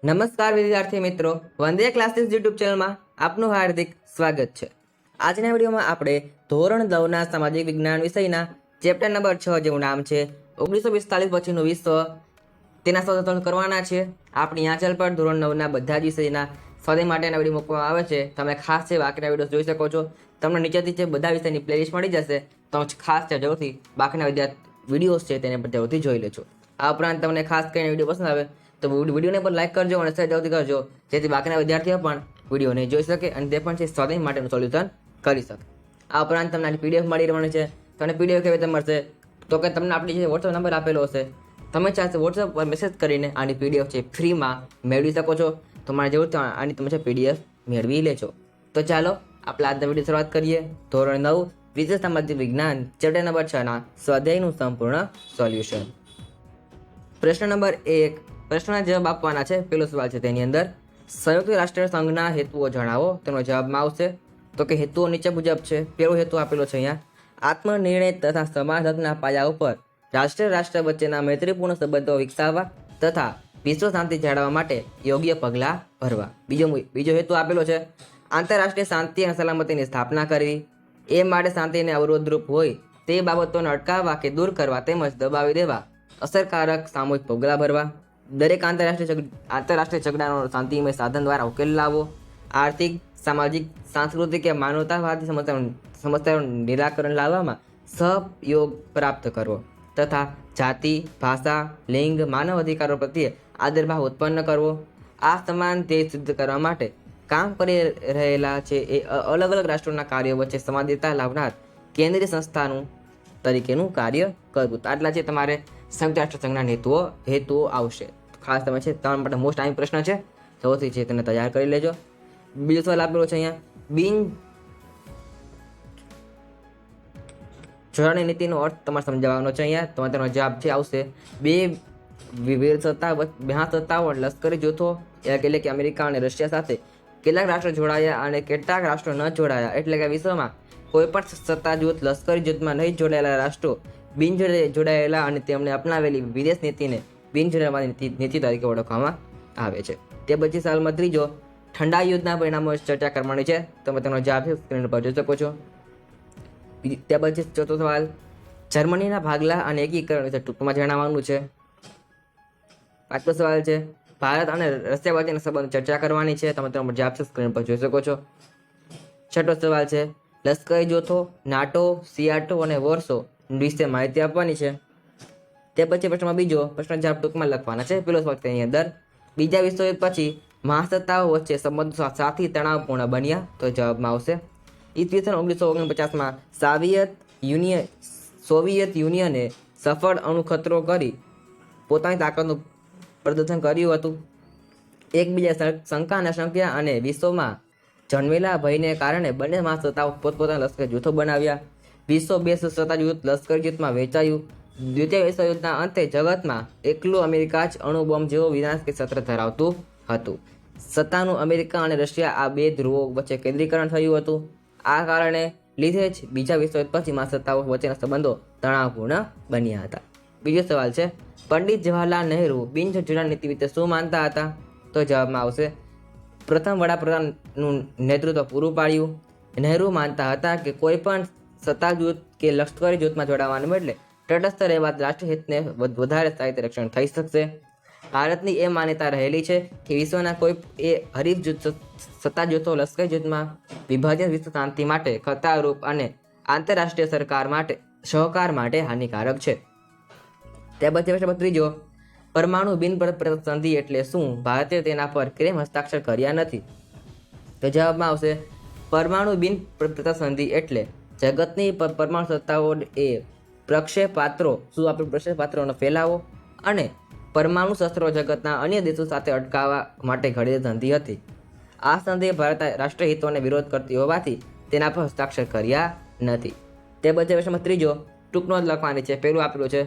નમસ્કાર વિદ્યાર્થી મિત્રો, વંદે ક્લાસીસ યુટ્યુબ ચેનલમાં આપનું હાર્દિક સ્વાગત છે। આજના વિડીયોમાં આપણે ધોરણ 9ના સામાજિક વિજ્ઞાન વિષયના ચેપ્ટર નંબર 6 જેનું નામ છે 1945 પછીનું વિશ્વ તેના સ્વાધ્યાય કરવાના છે। આપણી આ ચેનલ પર ધોરણ 9ના બધા જ વિષયના સ્વાધ્યાય માટેના વિડીયો મૂકવામાં આવે છે। તમે ખાસ છે બાકીના વિડીયો જોઈ શકો છો। તમને નીચેથી જે બધા વિષયની પ્લેલિસ્ટ મળી જશે, તમે ખાસ છે જરૂરથી બાકીના વિડીયોઝ છે તેને પણ જરૂરથી જોઈ લેજો। આ ઉપરાંત તમને ખાસ કરીને વિડીયો પસંદ આવે તો વિડીયોને પણ લાઈક કરજો અને શેર જરૂરથી કરજો, જેથી બાકીના વિદ્યાર્થીઓ પણ વિડીયોને જોઈ શકે અને તે પણ છે સ્વાધ્યાય માટેનું સોલ્યુશન કરી શકે। આ ઉપરાંત તમને આની પીડીએફ મળી રહેવાની છે। તમને પીડીએફ કેવી રીતે મળશે તો કે તમને આપણી જે વોટ્સઅપ નંબર આપેલો હશે, તમે ચાહશે વોટ્સઅપ પર મેસેજ કરીને આની પીડીએફ છે ફ્રીમાં મેળવી શકો છો। તમારે જરૂરથી આની તમે છે પીડીએફ મેળવી લેજો। તો ચાલો આપણે આજના વિડીયો શરૂઆત કરીએ। ધોરણ 9 વિષય સામાજિક વિજ્ઞાન ચેપ્ટર નંબર 6ના સ્વાધ્યાયનું સંપૂર્ણ સોલ્યુશન। પ્રશ્ન નંબર 1 પ્રશ્નના જવાબ આપવાના છે। પહેલો સવાલ છે તેની અંદર સંયુક્ત રાષ્ટ્ર સંઘના હેતુઓ જણાવો। તેનો જવાબમાં આવશે તો કે હેતુઓ નીચે મુજબ છે। પહેલો હેતુ આપેલો છે અહીંયા, આત્મનિર્ણય તથા સમાજ હકના પાયા ઉપર રાષ્ટ્ર વચ્ચેના મૈત્રીપૂર્ણ સંબંધો વિકસાવવા તથા વિશ્વ શાંતિ જાળવવા માટે યોગ્ય પગલાં ભરવા। બીજો હેતુ આપેલો છે, આંતરરાષ્ટ્રીય શાંતિ અને સલામતીની સ્થાપના કરવી, એ માટે શાંતિને અવરોધરૂપ હોય તે બાબતોને અટકાવવા કે દૂર કરવા તેમજ દબાવી દેવા અસરકારક સામૂહિક પગલાં ભરવા, દરેક આંતરરાષ્ટ્રીય ઝઘડાનો શાંતિમય સાધન દ્વારા ઉકેલ લાવવો, આર્થિક, સામાજિક, સાંસ્કૃતિક કે માનવતાવાદી સમસ્યાઓનું નિરાકરણ લાવવામાં સહયોગ પ્રાપ્ત કરવો તથા જાતિ, ભાષા, લિંગ, માનવ અધિકારો પ્રત્યે આદરભાવ ઉત્પન્ન કરવો। આ સમાન ધ્યેય સિદ્ધ કરવા માટે કામ કરી રહેલા છે એ અલગ અલગ રાષ્ટ્રોના કાર્યો વચ્ચે સંવાદિતા લાવનાર કેન્દ્રીય સંસ્થાનું તરીકેનું કાર્ય કરવું। તો આટલા છે તમારે સંયુક્ત રાષ્ટ્ર સંઘના હેતુઓ આવશે। ખાસ તમે છે તમારા માટે મોસ્ટ ટાઈમ પ્રશ્ન છે, સૌથી છે તેને તૈયાર કરી લેજો। બીજો સવાલ આપેલો છે અહીંયા, બિન જોડાણની નીતિનો અર્થ તમારે સમજાવવાનો છે। અહીંયા તમારે તેનો જવાબ છે આવશે, બે સત્તાઓ લશ્કરી જૂથો એટલે કે અમેરિકા અને રશિયા સાથે કેટલાક રાષ્ટ્રો જોડાયા અને કેટલાક રાષ્ટ્રો ન જોડાયા, એટલે કે વિશ્વમાં કોઈ પણ સત્તા જૂથ લશ્કરી જૂથમાં નહીં જોડાયેલા રાષ્ટ્રો બિન જોડાયેલા અને તેમણે અપનાવેલી વિદેશ નીતિને બિન જોડાવાની નીતિ તરીકે ઓળખવામાં આવે છે। તે પછી સવાલમાં ત્રીજો, ઠંડા યુદ્ધના પરિણામો ચર્ચા કરવાની છે। તમે તેનો જવાબ છે સ્ક્રીન પર જોઈ શકો છો। ત્યાર પછી ચોથો સવાલ, જર્મનીના ભાગલા અને એકીકરણ વિશે ટૂંકમાં જણાવવાનું છે। પાંચમો સવાલ છે, ભારત અને રશિયા વચ્ચેના સંબંધ ચર્ચા કરવાની છે। તમે તેનો જવાબ છે સ્ક્રીન પર જોઈ શકો છો। છઠ્ઠો સવાલ છે, લશ્કરી જૂથો નાટો, સિયાટો અને વોર્સો વિશે માહિતી આપવાની છે। તે પછી પ્રશ્નમાં બીજો પ્રશ્ન જવાબ ટૂંકમાં લખવાના છે। પેલો સવાલ તેની અંદર, બીજા વિશ્વયુદ્ધ પછી મહાસત્તાઓ વચ્ચે સંબંધો સાથી તણાવપૂર્ણ બન્યા। તો જવાબમાં આવશે, ઈસવીસન 1949માં સોવિયત યુનિયને સફળ અણુખતરો કરી પોતાની તાકાતનું પ્રદર્શન કર્યું હતું। એકબીજા શંકાના શંક્યા અને વિશ્વમાં જન્મેલા ભયને કારણે બંને મહાસત્તાઓ પોતપોતાના લશ્કરી જૂથો બનાવ્યા। વિશ્વ બે સત્તા જૂથ લશ્કરી જૂથમાં વહેંચાયું। દ્વિતીય વિશ્વયુદ્ધના અંતે જગતમાં એકલું અમેરિકા જ અણુબોમ્બ જેવો વિનાશક શસ્ત્ર ધરાવતું હતું। સત્તાનું અમેરિકા અને રશિયા આ બે ધ્રુવો વચ્ચે કેન્દ્રીકરણ થયું હતું। આ કારણે લીધે જ બીજા વિશ્વયુદ્ધ પછી મહાસત્તાઓ વચ્ચેના સંબંધો તણાવપૂર્ણ બન્યા હતા। બીજો સવાલ છે, પંડિત જવાહરલાલ નહેરુ બિન જોડાણ નીતિ વિશે શું માનતા હતા? તો જવાબમાં આવશે, પ્રથમ વડાપ્રધાનનું નેતૃત્વ પૂરું પાડ્યું। નહેરુ માનતા હતા કે કોઈ પણ સત્તા જૂથ કે લશ્કરી જૂથમાં જોડાવાને બદલે તટસ્થ રહેવા રાષ્ટ્રહિતને વધારે સાહિત્ય રક્ષણ થઈ શકશે। ભારતની એ માન્યતા રહેલી છે કે વિશ્વના કોઈ એ હરીફ સત્તા જૂથો લશ્કરી જૂથમાં વિભાજન વિશ્વ શાંતિ માટે ખતરારૂપ અને આંતરરાષ્ટ્રીય સહકાર માટે હાનિકારક છે। ત્યાર પછી પ્રશ્ન ત્રીજો, પરમાણુ બિન સંધિ એટલે શું? ભારતે તેના પર કેમ હસ્તાક્ષર કર્યા નથી? તો જવાબમાં આવશે, પરમાણુ બિન સંધિ એટલે જગતની પરમાણુ સત્તાઓ એ પ્રક્ષેપાત્રોનો ફેલાવો અને પરમાણુ શસ્ત્રો જગતના અન્ય દેશો સાથે અટકાવવા માટે ઘડેલી સંધિ હતી। આ સંધિ ભારત રાષ્ટ્રહિતોને વિરોધ કરતી હોવાથી તેના પર હસ્તાક્ષર કર્યા નથી। તે પછી પ્રશ્નમાં ત્રીજો ટૂંકનો જ લખવાની છે। પહેલું આપેલું છે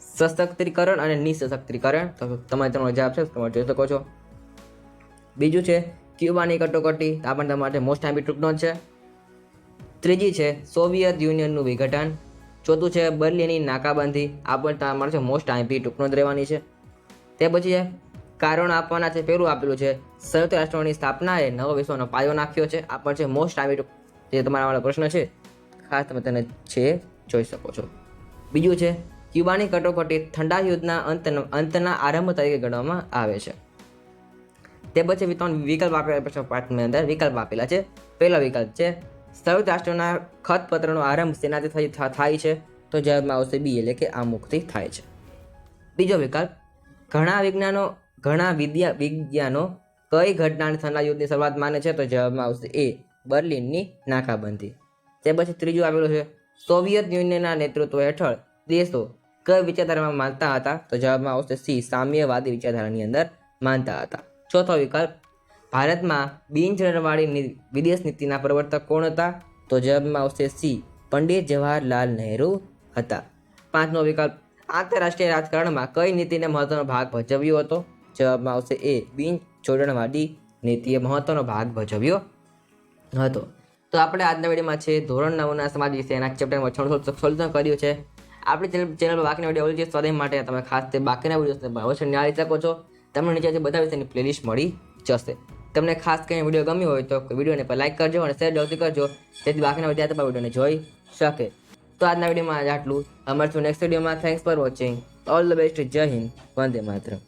સશક્તિકરણ અને નિસશક્તિકરણ, તો તમે તેનો જવાબ છે તમે જોઈ શકો છો। બીજું છે ક્યુબાની કટોકટી, આ પણ તમારે મોસ્ટ ટાઈમ ટૂંકનો જ છે। ત્રીજી છે સોવિયત યુનિયનનું વિઘટન। ચોથું છે બર્લિનની નાકાબંધી, આ પણ તમારે મોસ્ટ ટાઈમ ટૂંકનો જ રહેવાની છે। તે પછી કારણો આપવાના છે. પહેલું આપેલું છે સંયુક્ત રાષ્ટ્રોની સ્થાપનાએ નવો વિશ્વનો પાયો નાખ્યો છે. આ પણ છે મોસ્ટ આઈમ્પોર્ટન્ટ જે તમારા વાળો પ્રશ્ન છે, ખાસ તમે તેને છે જોઈ શકો છો. બીજું છે ક્યુબાની કટોકટી ઠંડા યુદ્ધના અંતના આરંભ તરીકે ગણવામાં આવે છે. તે પછી ત્રણ વિકલ્પ આપેલા પાઠની અંદર વિકલ્પ આપેલા છે. પહેલો વિકલ્પ છે સંયુક્ત રાષ્ટ્રોના ખતપત્રનો આરંભ સેનાથી થાય છે, તો જવાબમાં આવશે બી એટલે કે આમુખથી થાય છે. બીજો વિકલ્પ ઘણા વિજ્ઞાનો કઈ ઘટનાને ઠંડા યુદ્ધની શરૂઆત માને છે, તો જવાબમાં આવશે એ બર્લિનની નાકાબંધી. તે પછી ત્રીજું આવેલું છે સોવિયત યુનિયનના નેતૃત્વ હેઠળ દેશો કઈ વિચારધારામાં માનતા હતા, તો જવાબમાં આવશે સી સામ્યવાદી વિચારધારાની અંદર માનતા હતા. ચોથો વિકલ્પ ભારતમાં બિનચલણવાળી વિદેશ નીતિના પ્રવર્તક કોણ હતા, તો જવાબમાં આવશે સી પંડિત જવાહરલાલ નહેરુ હતા. પાંચમો વિકલ્પ આંતરરાષ્ટ્રીય રાજકારણમાં કઈ નીતિને મહત્વનો ભાગ ભજવ્યો હતો, જવાબમાં આવશે એ બિનજોડણવાદી નીતિએ મહત્વનો ભાગ ભજવ્યો હતો. તો આપણે આજના વિડીયોમાં છે ધોરણ 9ના સમાજ વિષયના ચેપ્ટરમાં સોલ્યુશન કર્યું છે. આપણી ચેનલ પર બાકીના વિડીયો છે સ્વાધ્યાય માટે તમે ખાસ તે બાકીના વિડીયોને અવશ્ય નિહાળી શકો છો. તમને નીચે બધા વિષયની પ્લેલિસ્ટ મળી જશે. તમને ખાસ કરીને વિડીયો ગમ્યો હોય તો વિડીયોને પર લાઈક કરજો અને શેર જરૂરથી કરજો, જેથી બાકીના વિદ્યાર્થીઓ પણ વિડીયોને જોઈ શકે. તો આજના વિડીયોમાં આટલું. મળશું નેક્સ્ટ વિડીયોમાં. Thanks for watching. All the best. જય હિન્દ. વંદે માતરમ.